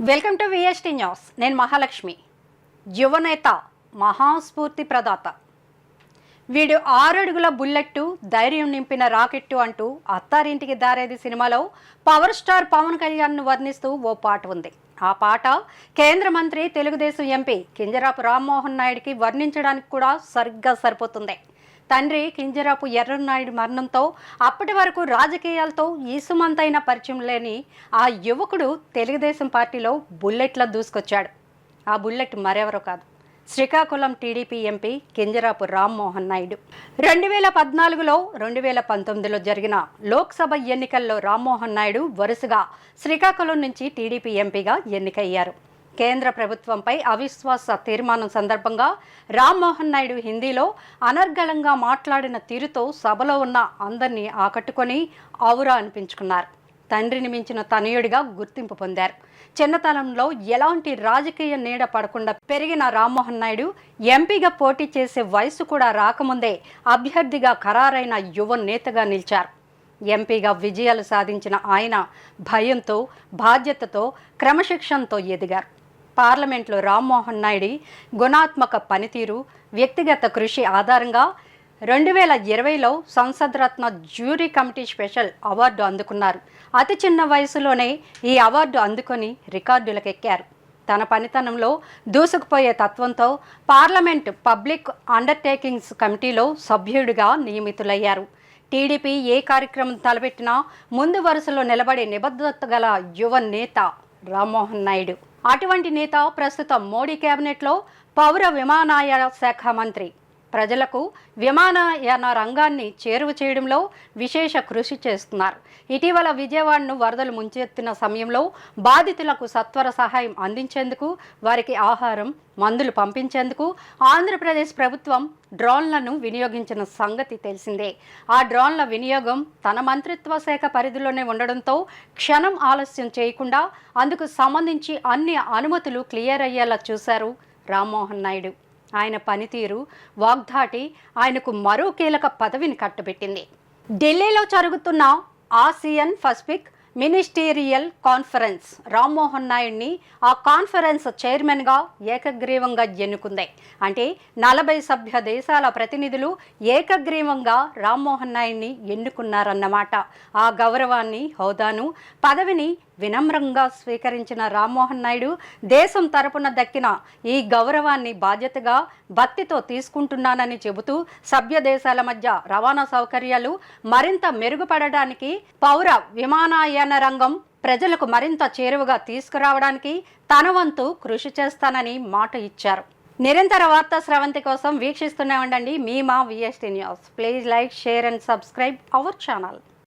Welcome to VST news. నేను మహాలక్ష్మి. యువనేత, మహాస్ఫూర్తి ప్రదాత. వీడు 6 అడుగుల బుల్లెట్టు, ధైర్యం నింపిన రాకెట్టు అంటూ అత్తారింటికి దారేది సినిమాలో పవర్ స్టార్ పవన్ కళ్యాణ్ను వర్ణిస్తూ ఓ పాట ఉంది. ఆ పాట కేంద్ర మంత్రి, తెలుగుదేశం ఎంపీ కింజరాపు రామ్మోహన్ నాయుడికి వర్ణించడానికి కూడా సరిగ్గా సరిపోతుంది. తండ్రి కింజరాపు ఎర్రన్నాయుడు మరణంతో అప్పటి వరకు రాజకీయాలతో ఈసుమంతైన పరిచయం లేని ఆ యువకుడు తెలుగుదేశం పార్టీలో బుల్లెట్లా దూసుకొచ్చాడు. ఆ బుల్లెట్ మరెవరో కాదు, శ్రీకాకుళం టీడీపీ ఎంపీ కింజరాపు రామ్మోహన్ నాయుడు. 2014లో 2019లో జరిగిన లోక్సభ ఎన్నికల్లో రామ్మోహన్ నాయుడు వరుసగా శ్రీకాకుళం నుంచి టీడీపీ ఎంపీగా ఎన్నికయ్యారు. కేంద్ర ప్రభుత్వంపై అవిశ్వాస తీర్మానం సందర్భంగా రామ్మోహన్ నాయుడు హిందీలో అనర్గళంగా మాట్లాడిన తీరుతో సభలో ఉన్న అందరినీ ఆకట్టుకొని ఔరా అనిపించుకున్నారు. తండ్రిని మించిన తనయుడిగా గుర్తింపు పొందారు. చిన్నతనంలో ఎలాంటి రాజకీయ నీడ పడకుండా పెరిగిన రామ్మోహన్ నాయుడు ఎంపీగా పోటీ చేసే వయసు కూడా రాకముందే అభ్యర్థిగా ఖరారైన యువ నేతగా నిలిచారు. ఎంపీగా విజయాలు సాధించిన ఆయన భయంతో, బాధ్యతతో, క్రమశిక్షణతో ఎదిగారు. పార్లమెంట్లో రామ్మోహన్ నాయుడు గుణాత్మక పనితీరు, వ్యక్తిగత కృషి ఆధారంగా 2020లో సంసద్ రత్న జ్యూరీ కమిటీ స్పెషల్ అవార్డు అందుకున్నారు. అతి చిన్న వయసులోనే ఈ అవార్డు అందుకొని రికార్డులకెక్కారు. తన పనితనంలో దూసుకుపోయే తత్వంతో పార్లమెంట్ పబ్లిక్ అండర్టేకింగ్స్ కమిటీలో సభ్యుడిగా నియమితులయ్యారు. టీడీపీ ఏ కార్యక్రమం తలపెట్టినా ముందు వరుసలో నిలబడే నిబద్ధత గల యువ నేత రామ్మోహన్ నాయుడు. అటువంటి నేత ప్రస్తుతం మోడీ కేబినెట్లో పౌర విమానయాన శాఖ మంత్రి. ప్రజలకు విమానయాన రంగాన్ని చేరువ చేయడంలో విశేష కృషి చేస్తున్నారు. ఇటీవల విజయవాడను వరదలు ముంచెత్తిన సమయంలో బాధితులకు సత్వర సహాయం అందించేందుకు, వారికి ఆహారం, మందులు పంపించేందుకు ఆంధ్రప్రదేశ్ ప్రభుత్వం డ్రోన్లను వినియోగించిన సంగతి తెలిసిందే. ఆ డ్రోన్ల వినియోగం తన మంత్రిత్వ శాఖ పరిధిలోనే ఉండడంతో క్షణం ఆలస్యం చేయకుండా అందుకు సంబంధించి అన్ని అనుమతులు క్లియర్ అయ్యేలా చూశారు రామ్మోహన్ నాయుడు. ఆయన పనితీరు, వాగ్దాటి ఆయనకు మరో కీలక పదవిని కట్టబెట్టింది. ఢిల్లీలో జరుగుతున్న Asian Pacific ministerial conference Rammohan నాయుడిని ఆ కాన్ఫరెన్స్ చైర్మన్గా ఏకగ్రీవంగా ఎన్నుకుంది. అంటే 40 సభ్య దేశాల ప్రతినిధులు ఏకగ్రీవంగా రామ్మోహన్ నాయుడిని ఎన్నుకున్నారన్నమాట. ఆ గౌరవాన్ని, హోదాను, పదవిని వినమ్రంగా స్వీకరించిన రామ్మోహన్ నాయుడు దేశం తరపున దక్కిన ఈ గౌరవాన్ని బాధ్యతగా, భక్తితో తీసుకుంటున్నానని చెబుతూ సభ్య దేశాల మధ్య రవాణా సౌకర్యాలు మరింత మెరుగుపడడానికి, పౌర విమానయాన రంగం ప్రజలకు మరింత చేరువగా తీసుకురావడానికి తన వంతు కృషి చేస్తానని మాట ఇచ్చారు. నిరంతర వార్తా స్రవంతి కోసం వీక్షిస్తూనే ఉండండి మీ మా VST news. Please like, share and subscribe our channel.